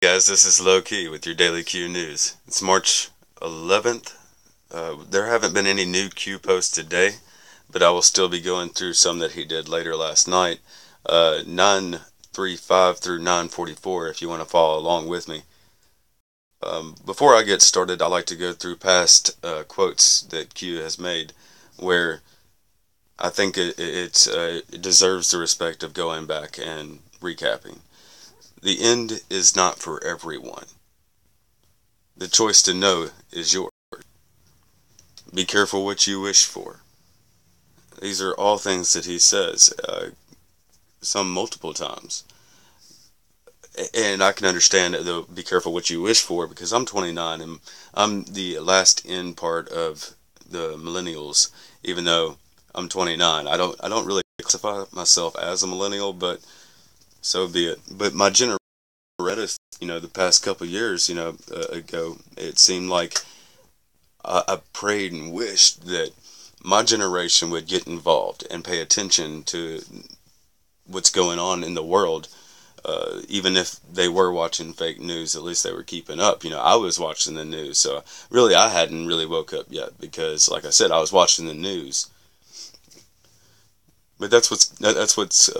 Guys, this is Low Key with your Daily Q News. It's March 11th. There haven't been any new Q posts today, but I will still be going through some that he did later last night. 9:35 through 9:44 if you want to follow along with me. Before I get started, I like to go through past quotes that Q has made where I think it deserves the respect of going back and recapping. The end is not for everyone. The choice to know is yours. Be careful what you wish for. These are all things that he says, some multiple times. And I can understand though, be careful what you wish for, because I'm 29 and I'm the last in part of the millennials, even though I'm 29. I don't really classify myself as a millennial, but so be it. But my generation, the past couple years, ago, it seemed like I prayed and wished that my generation would get involved and pay attention to what's going on in the world. Even if they were watching fake news, at least they were keeping up. I was watching the news, so really I hadn't really woke up yet because, like I said, I was watching the news. But that's what's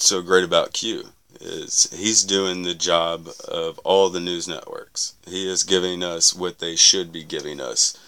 so great about Q, is he's doing the job of all the news networks. He is giving us what they should be giving us,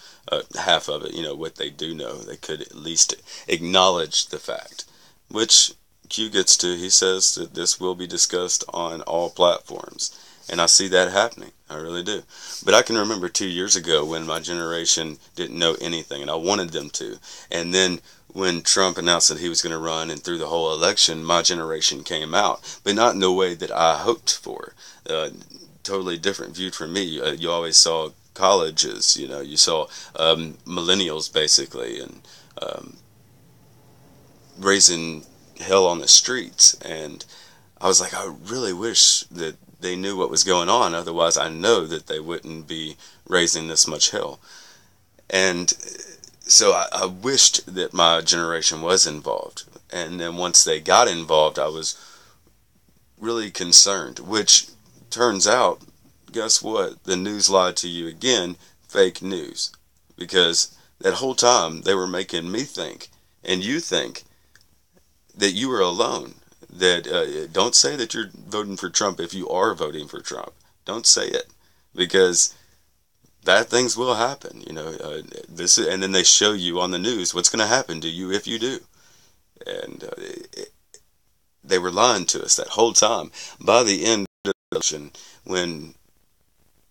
half of it, what they do know. They could at least acknowledge the fact, which Q gets to. He says that this will be discussed on all platforms, and I see that happening. I really do. But I can remember 2 years ago when my generation didn't know anything, and I wanted them to. And then when Trump announced that he was going to run, and through the whole election, my generation came out, but not in the way that I hoped for. Totally different viewed from me. You always saw colleges, you saw millennials basically, and raising hell on the streets. And I was like, I really wish that they knew what was going on, otherwise I know that they wouldn't be raising this much hell. And so I wished that my generation was involved. And then once they got involved, I was really concerned, which turns out, guess what? The news lied to you again. Fake news. Because that whole time they were making me think, and you think, that you were alone. That don't say that you're voting for Trump if you are voting for Trump. Don't say it, because bad things will happen. And then they show you on the news what's going to happen to you if you do. And they were lying to us that whole time. By the end of the election, when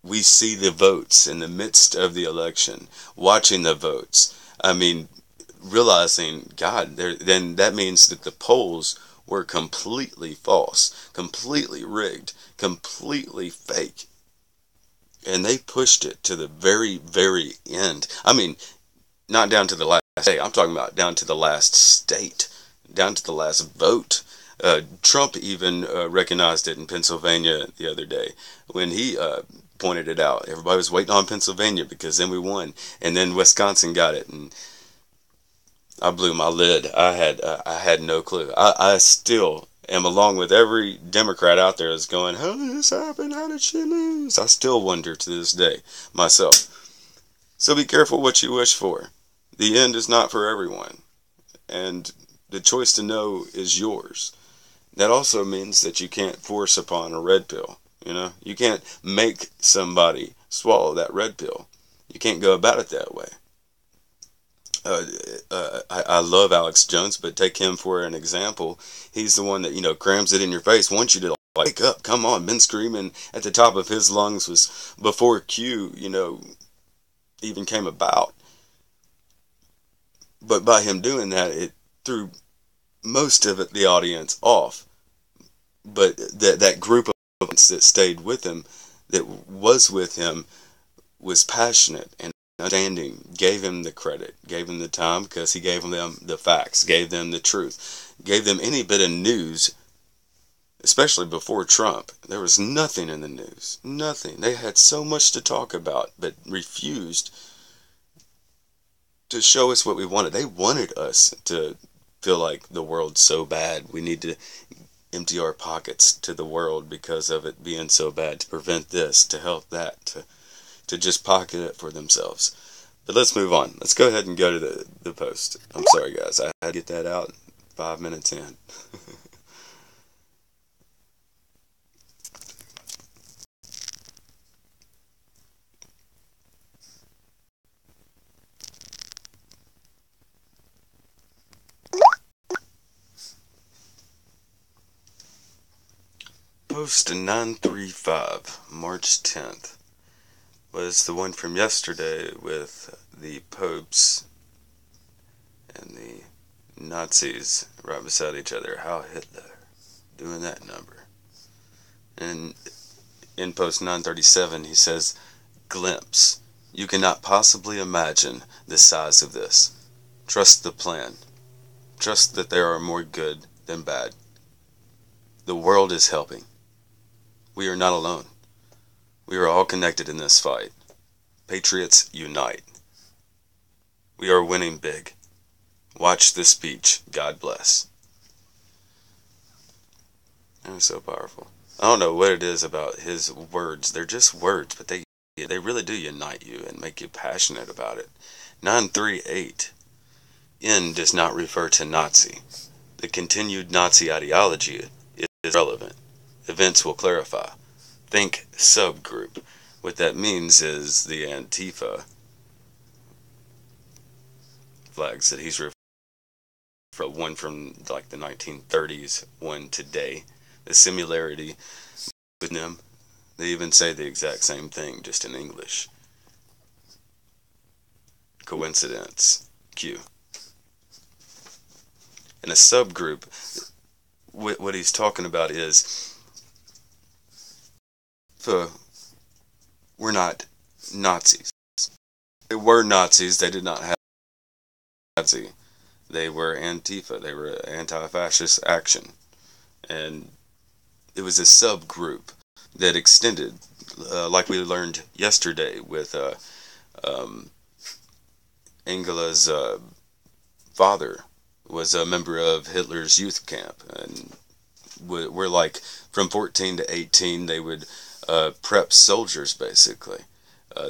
we see the votes in the midst of the election, watching the votes, realizing, God, then that means that the polls were completely false, completely rigged, completely fake. And they pushed it to the very, very end. Not down to the last day. I'm talking about down to the last state, down to the last vote. Trump even recognized it in Pennsylvania the other day when he pointed it out. Everybody was waiting on Pennsylvania because then we won. And then Wisconsin got it, and I blew my lid. I had no clue. I still am, along with every Democrat out there, is going, how did this happen? How did she lose? I still wonder to this day myself. So be careful what you wish for. The end is not for everyone, and the choice to know is yours. That also means that you can't force upon a red pill. You can't make somebody swallow that red pill. You can't go about it that way. I love Alex Jones, but take him for an example. He's the one that, crams it in your face, wants you to wake up, come on. Been screaming at the top of his lungs was before Q, even came about. But by him doing that, it threw most of the audience off. But that group of us that stayed with him, that was with him, was passionate and understanding, gave him the credit, gave him the time, because he gave them the facts, gave them the truth, gave them any bit of news. Especially before Trump, there was nothing in the news. Nothing. They had so much to talk about, but refused to show us what we wanted. They wanted us to feel like the world's so bad. We need to empty our pockets to the world because of it being so bad, to prevent this, to help that, to just pocket it for themselves. But let's move on. Let's go ahead and go to the post. I'm sorry, guys. I had to get that out 5 minutes in. Post 935, March 10th, was the one from yesterday with the popes and the Nazis right beside each other. Heil Hitler, doing that number. And in post 937 he says, glimpse, you cannot possibly imagine the size of this. Trust the plan. Trust that there are more good than bad. The world is helping. We are not alone. We are all connected in this fight. Patriots unite. We are winning big. Watch the speech. God bless. That was so powerful. I don't know what it is about his words. They're just words, but they really do unite you and make you passionate about it. 938. N does not refer to Nazi. The continued Nazi ideology is relevant. Events will clarify. Think subgroup. What that means is the Antifa flags that he's referring to, one from like the 1930s, one today. The similarity with them, they even say the exact same thing, just in English. Coincidence. Q. In a subgroup, what he's talking about is, we're not Nazis. They were Nazis. They did not have Nazi. They were Antifa. They were anti-fascist action. And it was a subgroup that extended, like we learned yesterday with Angela's father was a member of Hitler's youth camp. And we're like, from 14 to 18, they would prep soldiers, basically.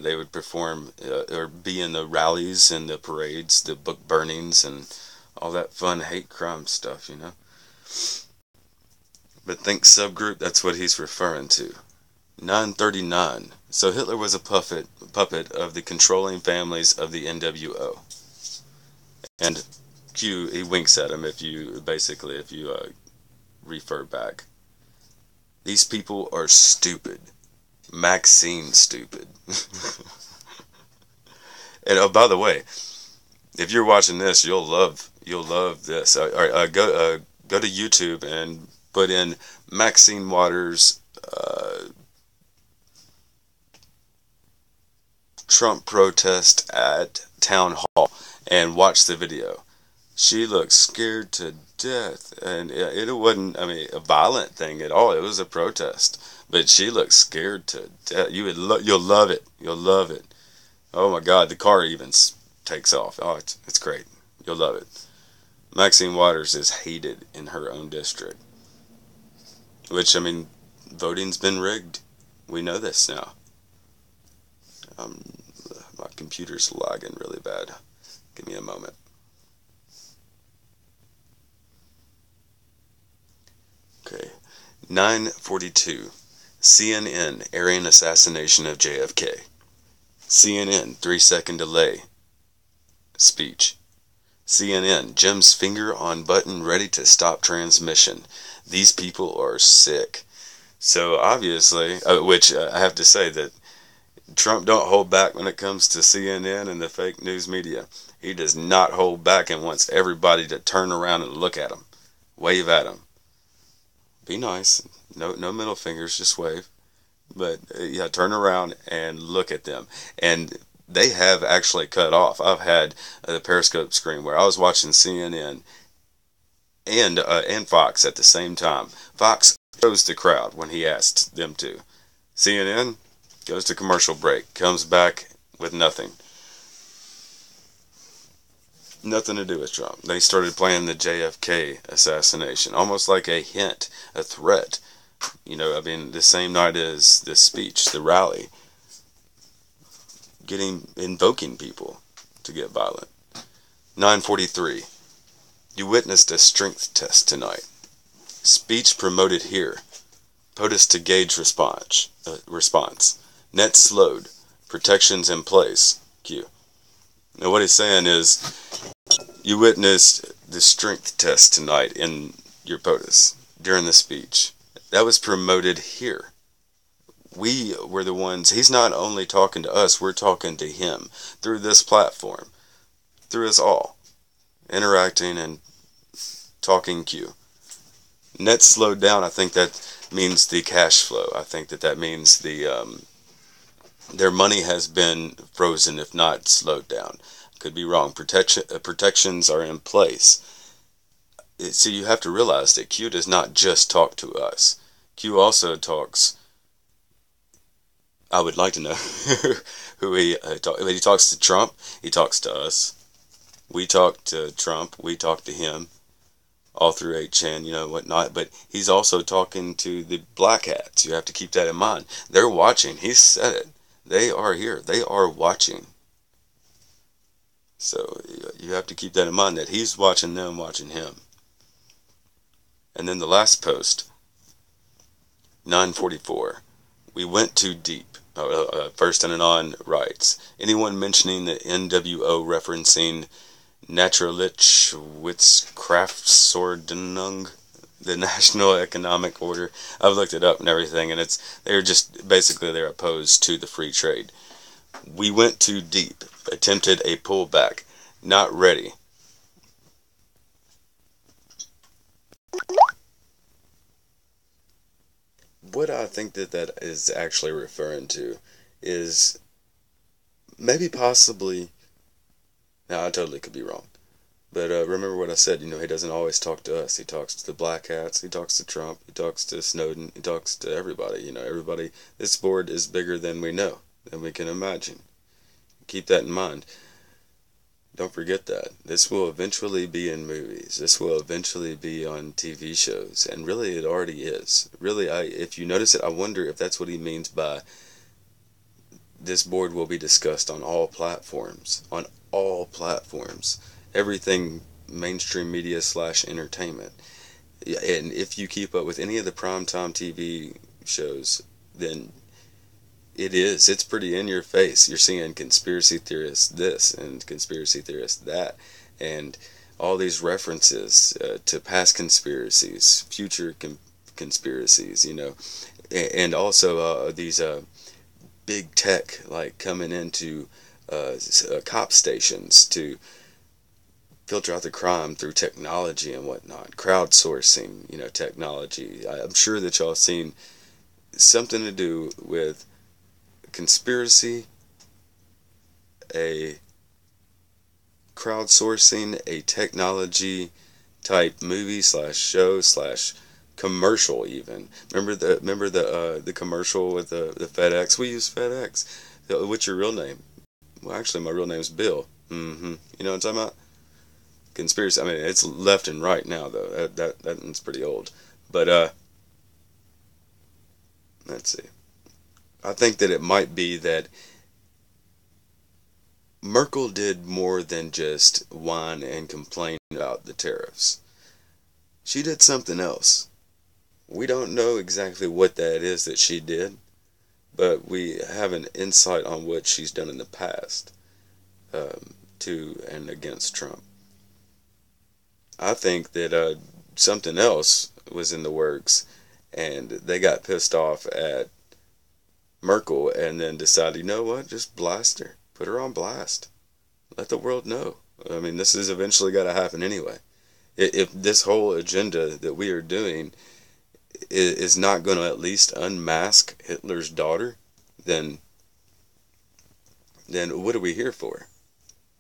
They would perform or be in the rallies and the parades, the book burnings, and all that fun hate crime stuff, you know. But think subgroup, that's what he's referring to. 939. So Hitler was a puppet of the controlling families of the NWO. And Q, he winks at him if you refer back. These people are stupid. Maxine stupid. And oh, by the way, if you're watching this, you'll love this. Go to YouTube and put in Maxine Waters Trump protest at town hall and watch the video. She looked scared to death, and it wasn't, I mean, a violent thing at all. It was a protest, but she looked scared to death. You'll love it. You'll love it. Oh my God, the car even takes off. Oh, it's great. You'll love it. Maxine Waters is hated in her own district, which, I mean, voting's been rigged. We know this now. My computer's lagging really bad. Give me a moment. Okay, 942. CNN airing assassination of JFK. CNN 3-second delay. Speech. CNN, Jim's finger on button ready to stop transmission. These people are sick. So obviously, which I have to say that Trump don't hold back when it comes to CNN and the fake news media. He does not hold back and wants everybody to turn around and look at him. Wave at him. Be nice. No middle fingers, just wave. But yeah, turn around and look at them. And they have actually cut off. I've had the Periscope screen where I was watching CNN and Fox at the same time. Fox chose the crowd when he asked them to. CNN goes to commercial break, comes back with nothing. Nothing to do with Trump. They started planning the JFK assassination, almost like a hint, a threat. I mean, the same night as the speech, the rally, invoking people to get violent. 9:43. You witnessed a strength test tonight. Speech promoted here. POTUS to gauge response. Net slowed. Protections in place. Q. Now what he's saying is, you witnessed the strength test tonight in your POTUS during the speech. That was promoted here. We were the ones, he's not only talking to us, we're talking to him through this platform, through us all, interacting and talking Q. Net slowed down, I think that means the cash flow. I think that means their money has been frozen, if not slowed down. Could be wrong. Protections are in place. So you have to realize that Q does not just talk to us. Q also talks. I would like to know who he talks. He talks to Trump. He talks to us. We talk to Trump. We talk to him. All through 8chan, whatnot. But he's also talking to the black hats. You have to keep that in mind. They're watching. He said it. They are here. They are watching. So you have to keep that in mind, that he's watching them, watching him. And then the last post, 9:44. We went too deep. First Anon writes, anyone mentioning the NWO referencing Naturlich Wirtschaftsordnung, the National Economic Order. I've looked it up and everything, and they're opposed to the free trade. We went too deep, attempted a pullback, not ready. What I think that is actually referring to is maybe possibly, now I totally could be wrong, but remember what I said, he doesn't always talk to us. He talks to the black hats, he talks to Trump, he talks to Snowden, he talks to everybody, everybody. This board is bigger than we know, than we can imagine. Keep that in mind. Don't forget that. This will eventually be in movies. This will eventually be on TV shows. And really, it already is. Really, if you notice it, I wonder if that's what he means by this board will be discussed on all platforms. On all platforms. Everything mainstream media / entertainment. And if you keep up with any of the primetime TV shows, then it's pretty in your face. You're seeing conspiracy theorists this and conspiracy theorists that, and all these references to past conspiracies, future conspiracies, and also these big tech like coming into cop stations to filter out the crime through technology and whatnot, crowdsourcing, technology. I'm sure that y'all seen something to do with conspiracy, a crowdsourcing, a technology type movie / show / commercial even. Remember the commercial with the FedEx? We use FedEx. What's your real name? Well, actually, my real name is Bill. You know what I'm talking about? Conspiracy. I mean, it's left and right now though. That one's pretty old. But let's see. I think that it might be that Merkel did more than just whine and complain about the tariffs. She did something else. We don't know exactly what that is that she did, but we have an insight on what she's done in the past to and against Trump. I think that something else was in the works, and they got pissed off at Merkel and then decided, you know what, just blast her. Put her on blast. Let the world know. I mean, this is eventually got to happen anyway. If this whole agenda that we are doing is not going to at least unmask Hitler's daughter, then what are we here for?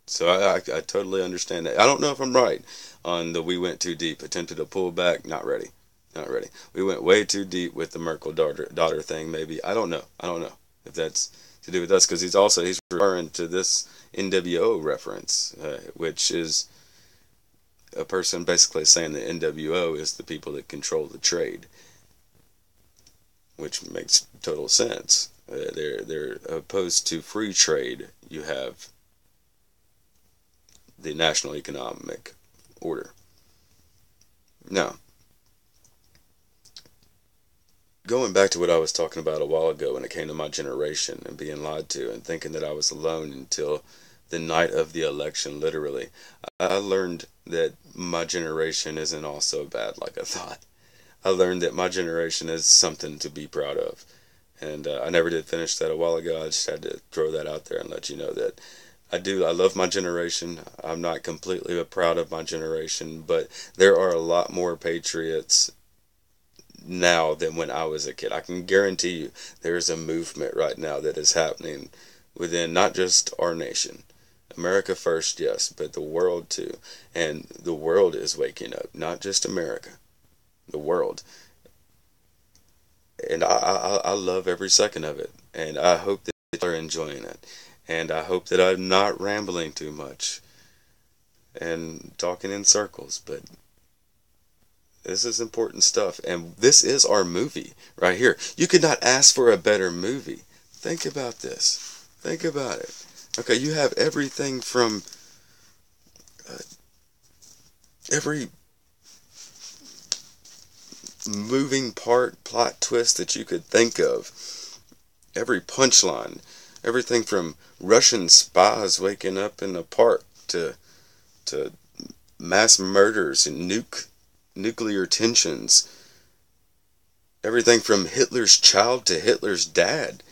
So I totally understand that. I don't know if I'm right on the we went too deep, attempted to pull back, not ready. We went way too deep with the Merkel daughter thing, maybe. I don't know. if that's to do with us, because he's referring to this NWO reference, which is a person basically saying the NWO is the people that control the trade, which makes total sense. They're opposed to free trade. You have the national economic order. Now, going back to what I was talking about a while ago when it came to my generation and being lied to and thinking that I was alone until the night of the election, literally, I learned that my generation isn't all so bad like I thought. I learned that my generation is something to be proud of. And I never did finish that a while ago. I just had to throw that out there and let you know that I do. I love my generation. I'm not completely proud of my generation, but there are a lot more patriots now than when I was a kid. I can guarantee you there is a movement right now that is happening within not just our nation. America first, yes, but the world too. And the world is waking up, not just America, the world. And I love every second of it. And I hope that you are enjoying it. And I hope that I'm not rambling too much and talking in circles, but this is important stuff. And this is our movie right here. You could not ask for a better movie. Think about this. Think about it. Okay, you have everything from every moving part, plot twist that you could think of. Every punchline. Everything from Russian spies waking up in a park to mass murders and nuclear tensions. Everything from Hitler's child to Hitler's dad.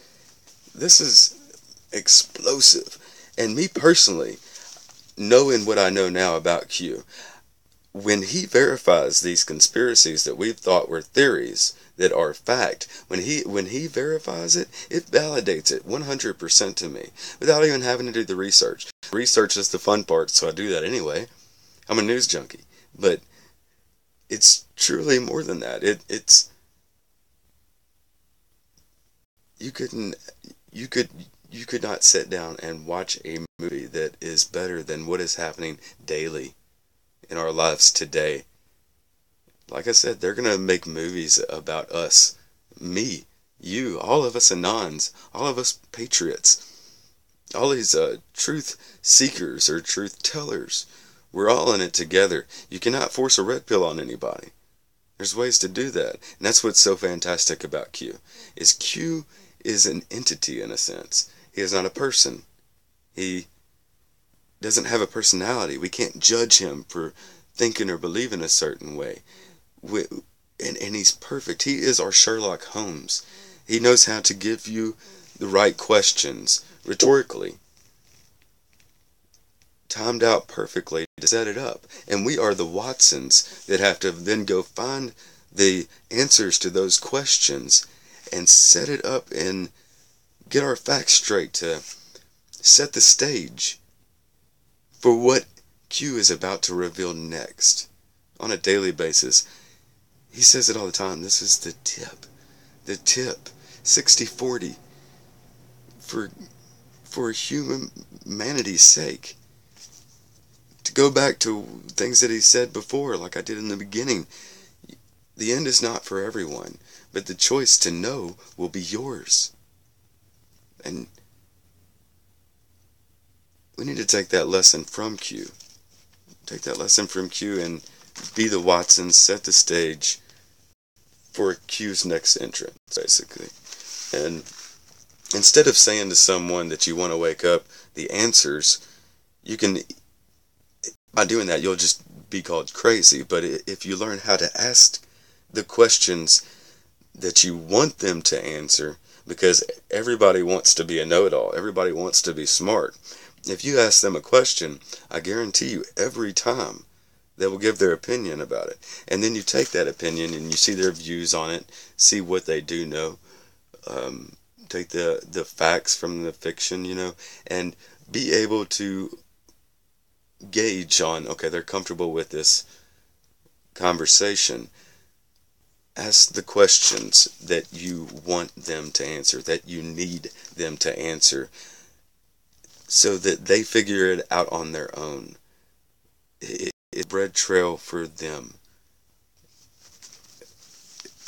This is explosive. And me personally, knowing what I know now about Q, when he verifies these conspiracies that we've thought were theories that are fact, when he verifies it, it validates it 100% to me without even having to do the research. Research is the fun part, so I do that anyway. I'm a news junkie, but it's truly more than that. It's you could not sit down and watch a movie that is better than what is happening daily in our lives today. Like I said, they're going to make movies about us, me, you, all of us Anons, all of us patriots, all these truth seekers or truth tellers. We're all in it together. You cannot force a red pill on anybody. There's ways to do that. And that's what's so fantastic about Q is an entity in a sense. He is not a person. He doesn't have a personality. We can't judge him for thinking or believing a certain way. And he's perfect. He is our Sherlock Holmes. He knows how to give you the right questions rhetorically, timed out perfectly to set it up. And we are the Watsons that have to then go find the answers to those questions and set it up and get our facts straight to set the stage for what Q is about to reveal next on a daily basis. He says it all the time. This is the tip. The tip. 60-40 for humanity's sake. To go back to things that he said before, like I did in the beginning, the end is not for everyone, but the choice to know will be yours. And we need to take that lesson from Q. Take that lesson from Q and be the Watsons, set the stage for Q's next entrance, basically. And instead of saying to someone that you want to wake up the answers, you can, by doing that, you'll just be called crazy. But if you learn how to ask the questions that you want them to answer, because everybody wants to be a know-it-all, everybody wants to be smart. If you ask them a question, I guarantee you every time they will give their opinion about it. And then you take that opinion and you see their views on it, see what they do know, take the facts from the fiction, and be able to gauge on, okay, they're comfortable with this conversation. Ask the questions that you want them to answer, that you need them to answer, so that they figure it out on their own. It's a bread trail for them.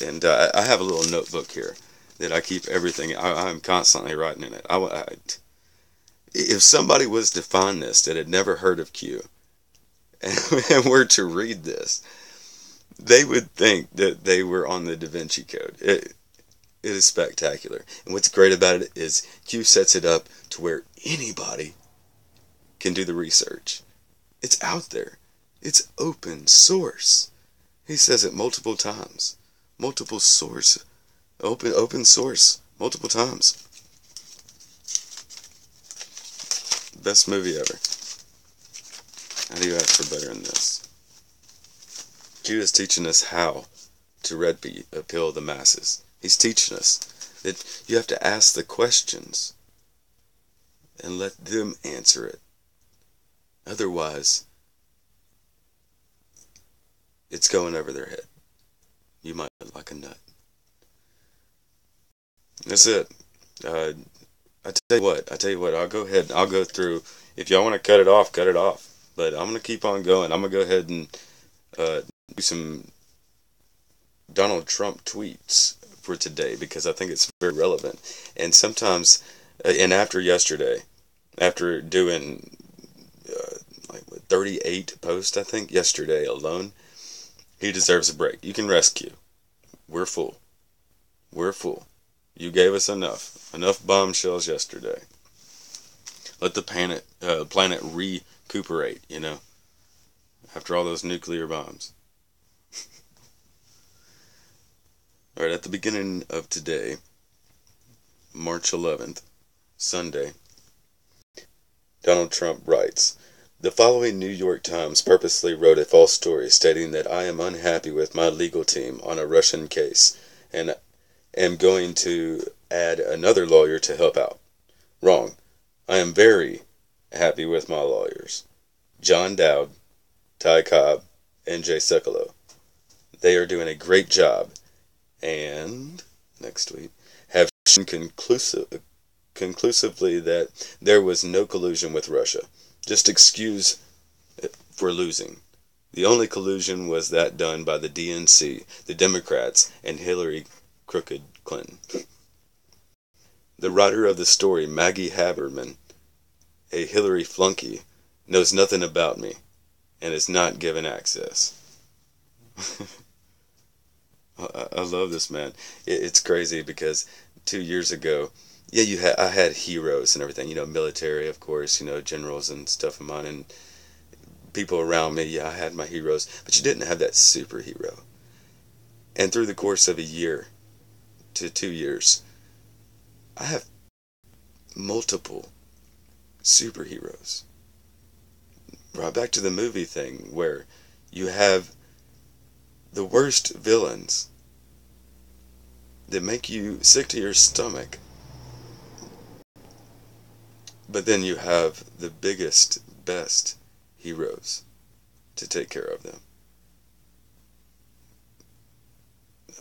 And I have a little notebook here that I keep everything. I'm constantly writing in it. If somebody was to find this that had never heard of Q and were to read this, they would think that they were on the Da Vinci Code. It is spectacular. And what's great about it is Q sets it up to where anybody can do the research. It's out there. It's open source. He says it multiple times. Multiple source. Open source. Multiple times. Best movie ever. How do you ask for better than this? Q is teaching us how to red pill the masses. He's teaching us that you have to ask the questions and let them answer it. Otherwise, it's going over their head. You might look like a nut. That's it. I tell you what, I'll go ahead, I'll go through. If y'all want to cut it off, cut it off. But I'm going to keep on going. I'm going to go ahead and do some Donald Trump tweets for today, because I think it's very relevant. And sometimes, and after yesterday, after doing like 38 posts, I think, yesterday alone, he deserves a break. You can rescue. We're full. We're full. You gave us enough bombshells yesterday. Let the planet recuperate, after all those nuclear bombs. Alright, at the beginning of today, March 11th, Sunday, Donald Trump writes, "The following New York Times purposely wrote a false story stating that I am unhappy with my legal team on a Russian case and am going to add another lawyer to help out. Wrong. I am very happy with my lawyers, John Dowd, Ty Cobb, and Jay Sekulow. They are doing a great job, and," next tweet, "have shown conclusively that there was no collusion with Russia. Just excuse for losing. The only collusion was that done by the DNC, the Democrats, and Hillary Crooked Clinton." The writer of the story, Maggie Haberman, a Hillary flunky, knows nothing about me and is not given access. I love this man. It's crazy because 2 years ago, yeah, I had heroes and everything, military, of course, generals and stuff of mine, and people around me. Yeah, I had my heroes, but you didn't have that superhero. And through the course of a year to 2 years, I have multiple superheroes. Right back to the movie thing, where you have the worst villains that make you sick to your stomach, but then you have the biggest, best heroes to take care of them.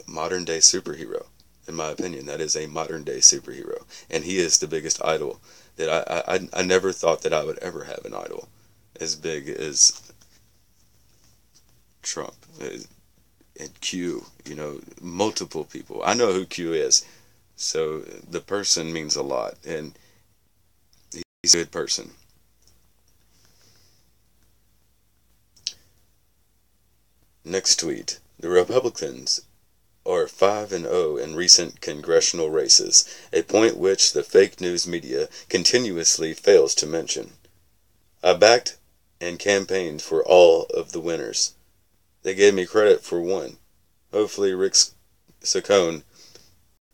Modern day superhero. In my opinion, that is a modern day superhero, and he is the biggest idol that I never thought that I would ever have an idol as big as Trump and Q. Multiple people. I know who Q is, so the person means a lot, and he's a good person. Next tweet: "The Republicans are 5-0 in recent congressional races, a point which the fake news media continuously fails to mention. I backed and campaigned for all of the winners. They gave me credit for one. Hopefully Rick Saccone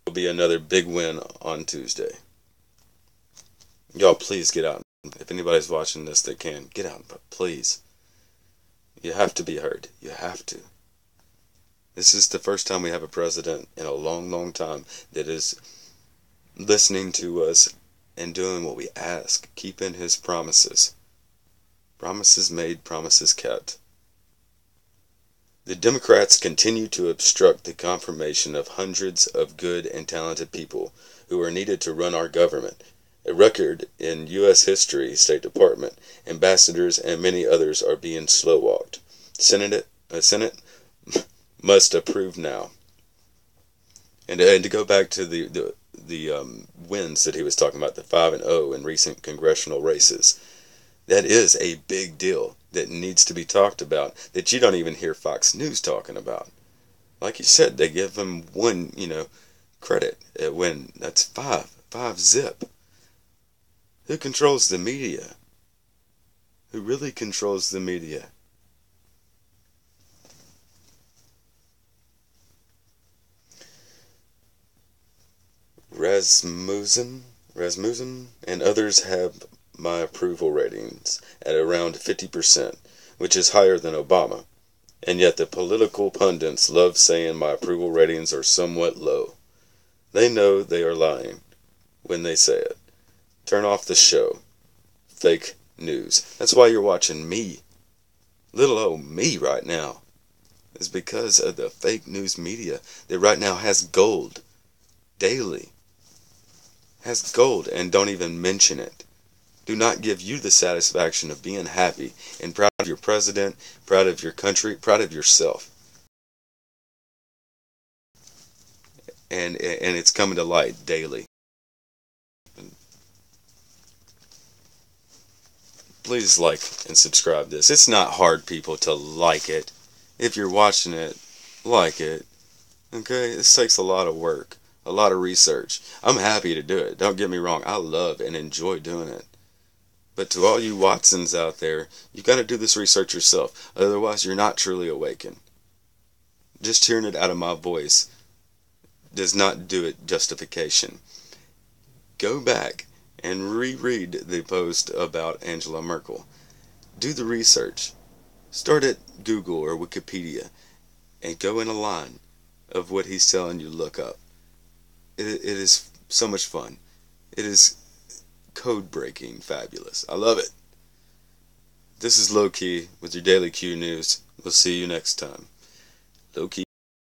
will be another big win on Tuesday." Y'all, please get out. If anybody's watching this that can, get out, please. You have to be heard. You have to. This is the first time we have a president in a long, long time that is listening to us and doing what we ask, keeping his promises. Promises made, promises kept. The Democrats continue to obstruct the confirmation of hundreds of good and talented people who are needed to run our government. A record in U.S. history, State Department, ambassadors, and many others are being slow-walked. Senate must approve now. And to go back to the wins that he was talking about, the 5-0 in recent congressional races, that is a big deal that needs to be talked about, that you don't even hear Fox News talking about. Like you said, they give them one, credit when that's five zip. Who controls the media? Who really controls the media? Rasmussen and others have my approval ratings at around 50%, which is higher than Obama. And yet the political pundits love saying my approval ratings are somewhat low. They know they are lying when they say it. Turn off the show. Fake news. That's why you're watching me. Little old me right now. It's because of the fake news media that right now has gold. Daily. Has gold and don't even mention it. Do not give you the satisfaction of being happy and proud of your president, proud of your country, proud of yourself. And it's coming to light daily. Please like and subscribe this. It's not hard, people, to like it. If you're watching it, like it. Okay? This takes a lot of work, a lot of research. I'm happy to do it. Don't get me wrong. I love and enjoy doing it. But to all you Watsons out there, you got to do this research yourself. Otherwise, you're not truly awakened. Just hearing it out of my voice does not do it justification. Go back and reread the post about Angela Merkel. Do the research. Start at Google or Wikipedia and go in a line of what he's telling you to look up. It is so much fun. It is code-breaking fabulous. I love it. This is Low Key with your Daily Q News. We'll see you next time. Low Key.